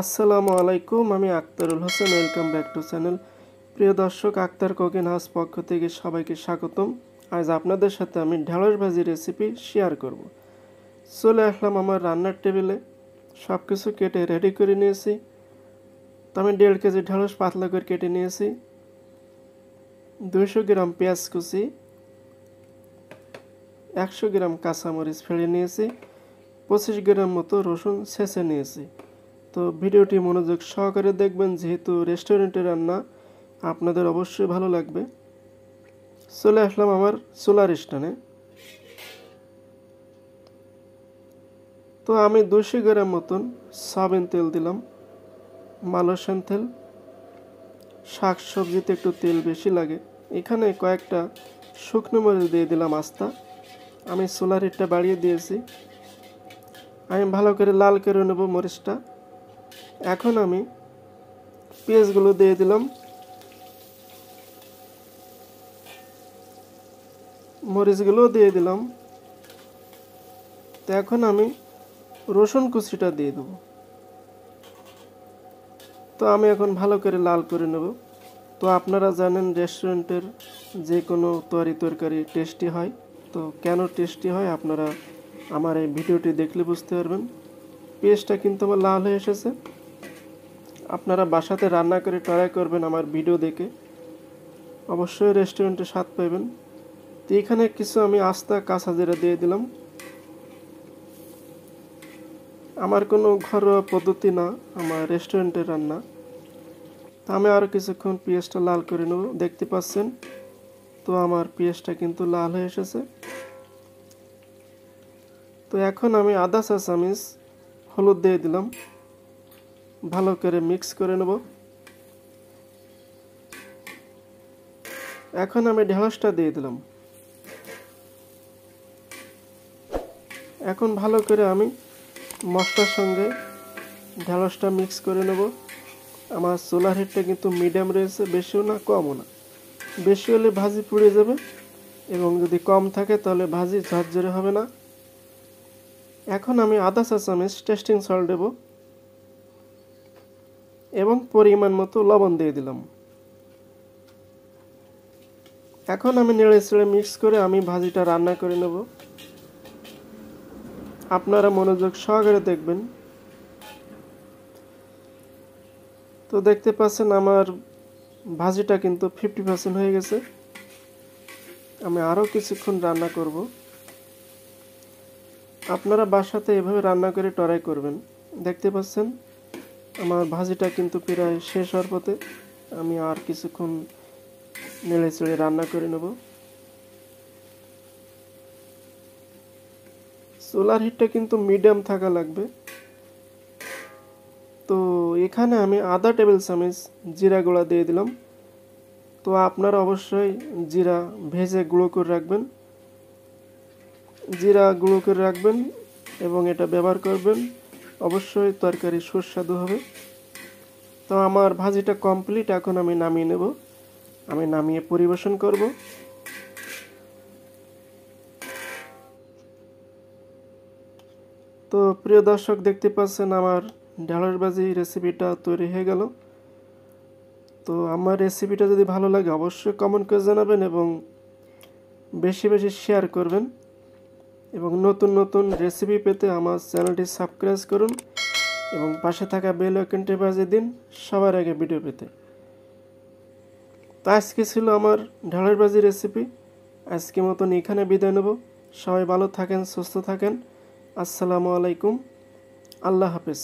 আসসালামু আলাইকুম, আমি Aktarul Hossain. Welcome back to channel. প্রিয় দর্শক, আক্তার কুকিং হাউস পক্ষ থেকে সবাইকে স্বাগতম। আজ আপনাদের সাথে আমি ঢেঁড়স ভাজি রেসিপি শেয়ার করব। চলে আসলাম আমার রান্নার টেবিলে, সব কিছু কেটে রেডি করে নিয়েছি। তো আমি 1.5 কেজি ঢেঁড়স পাতলা করে কেটে নিয়েছি। 200 গ্রাম পেঁয়াজ কুচি, 100 গ্রাম কাঁচামরিচ ফেড়ে নিয়েছি, 25 গ্রাম মতো রসুন ছেঁচে নিয়েছি। তো ভিডিওটি মনোযোগ সহকারে দেখবেন, যেহেতু রেস্টুরেন্টের রান্না আপনাদের অবশ্যই ভালো লাগবে। চলে আসলাম আমার চুলার স্ট্যান্ডে। তো আমি 200 গ্রাম মতন সয়াবিন তেল দিলাম, মালয়েশিয়ান তেল। শাক সবজিতে একটু তেল বেশি লাগে। এখানে কয়েকটা শুকনো মরিচ দিয়ে দিলাম আস্তা। আমি চুলার হিটটা বাড়িয়ে দিয়েছি। আমি ভালো করে লাল করে নেব মরিচটা। এখন আমি পেঁয়াজগুলো দিয়ে দিলাম, মরিচগুলো দিয়ে দিলাম। তো এখন আমি রসুন কুচিটা দিয়ে দেব। তো আমি এখন ভালো করে লাল করে নেব। তো আপনারা জানেন রেস্টুরেন্টের যে কোনো তরকারি টেস্টি হয়। তো কেন টেস্টি হয় আপনারা আমার এই ভিডিওটি দেখলে বুঝতে পারবেন। পেঁয়াজটা কিন্তু আমার লাল হয়ে এসেছে। আপনারা বাসাতে রান্না করে ট্রাই করবেন আমার ভিডিও দেখে, অবশ্যই রেস্টুরেন্টে স্বাদ পাবেন। তো এখানে কিছু আমি আস্তা কাঁচা জিরা দিয়ে দিলাম। আমার কোনো ঘরোয়া পদ্ধতি না, আমার রেস্টুরেন্টের রান্না। তো আমি আরও কিছুক্ষণ পেঁয়াজটা লাল করে নেব। দেখতে পাচ্ছেন তো আমার পেঁয়াজটা কিন্তু লাল হয়ে এসেছে। তো এখন আমি আধা চা চামচ হলুদ দিয়ে দিলাম, ভালো করে মিক্স করে নেব। এখন আমি ঢেঁড়সটা দিয়ে দিলাম। এখন ভালো করে আমি মশলার সঙ্গে ঢেঁড়সটা মিক্স করে নেব। আমার চুলার হিটটা কিন্তু মিডিয়াম রয়েছে, বেশিও না কমও না। বেশি হলে ভাজি পুড়ে যাবে, এবং যদি কম থাকে তাহলে ভাজি ঝরঝরে হবে না। এখন আমি আধা চা চামচ টেস্টিং সল্ট দেব এবং পরিমাণ মতো লবণ দিয়ে দিলাম। এখন আমি নেড়ে চেড়ে মিক্স করে আমি ভাজিটা রান্না করে নেব। আপনারা মনোযোগ সহকারে দেখবেন। তো দেখতে পাচ্ছেন আমার ভাজিটা কিন্তু 50% হয়ে গেছে। আমি আরও কিছুক্ষণ রান্না করব। আপনারা বাসাতে এভাবে রান্না করে ট্রাই করবেন। দেখতে পাচ্ছেন আমার ভাজিটা কিন্তু প্রায় শেষ হওয়ার পথে। আমি আর কিছুক্ষণ নেড়ে চেড়ে রান্না করে নেব। চুলার হিটটা কিন্তু মিডিয়াম থাকা লাগবে। তো এখানে আমি আধা টেবিল চামচ জিরা গুঁড়া দিয়ে দিলাম। তো আপনারা অবশ্যই জিরা ভেজে গুঁড়ো করে রাখবেন, জিরা গুঁড়ো করে রাখবেন এবং এটা ব্যবহার করবেন। অবশ্যই তরকারি সুস্বাদু হবে। তো আমার ভাজিটা কমপ্লিট। এখন আমি নামিয়ে নেব। আমি নামিয়ে পরিবেশন করব। তো প্রিয় দর্শক, দেখতে পাচ্ছেন আমার ঢেঁড়স ভাজি রেসিপিটা তৈরি হয়ে গেল। তো আমার রেসিপিটা যদি ভালো লাগে অবশ্যই কমেন্ট করে জানাবেন এবং বেশি বেশি শেয়ার করবেন। এবং নতুন নতুন রেসিপি পেতে আমার চ্যানেলটি সাবস্ক্রাইব করুন এবং পাশে থাকা বেল আইকনটি বাজিয়ে দিন সবার আগে ভিডিও পেতে। তো আজকে ছিল আমার ঢেঁড়স ভাজি রেসিপি। আজকের মতন এখানে বিদায় নেব। সবাই ভালো থাকেন, সুস্থ থাকেন। আসসালামু আলাইকুম, আল্লাহ হাফেজ।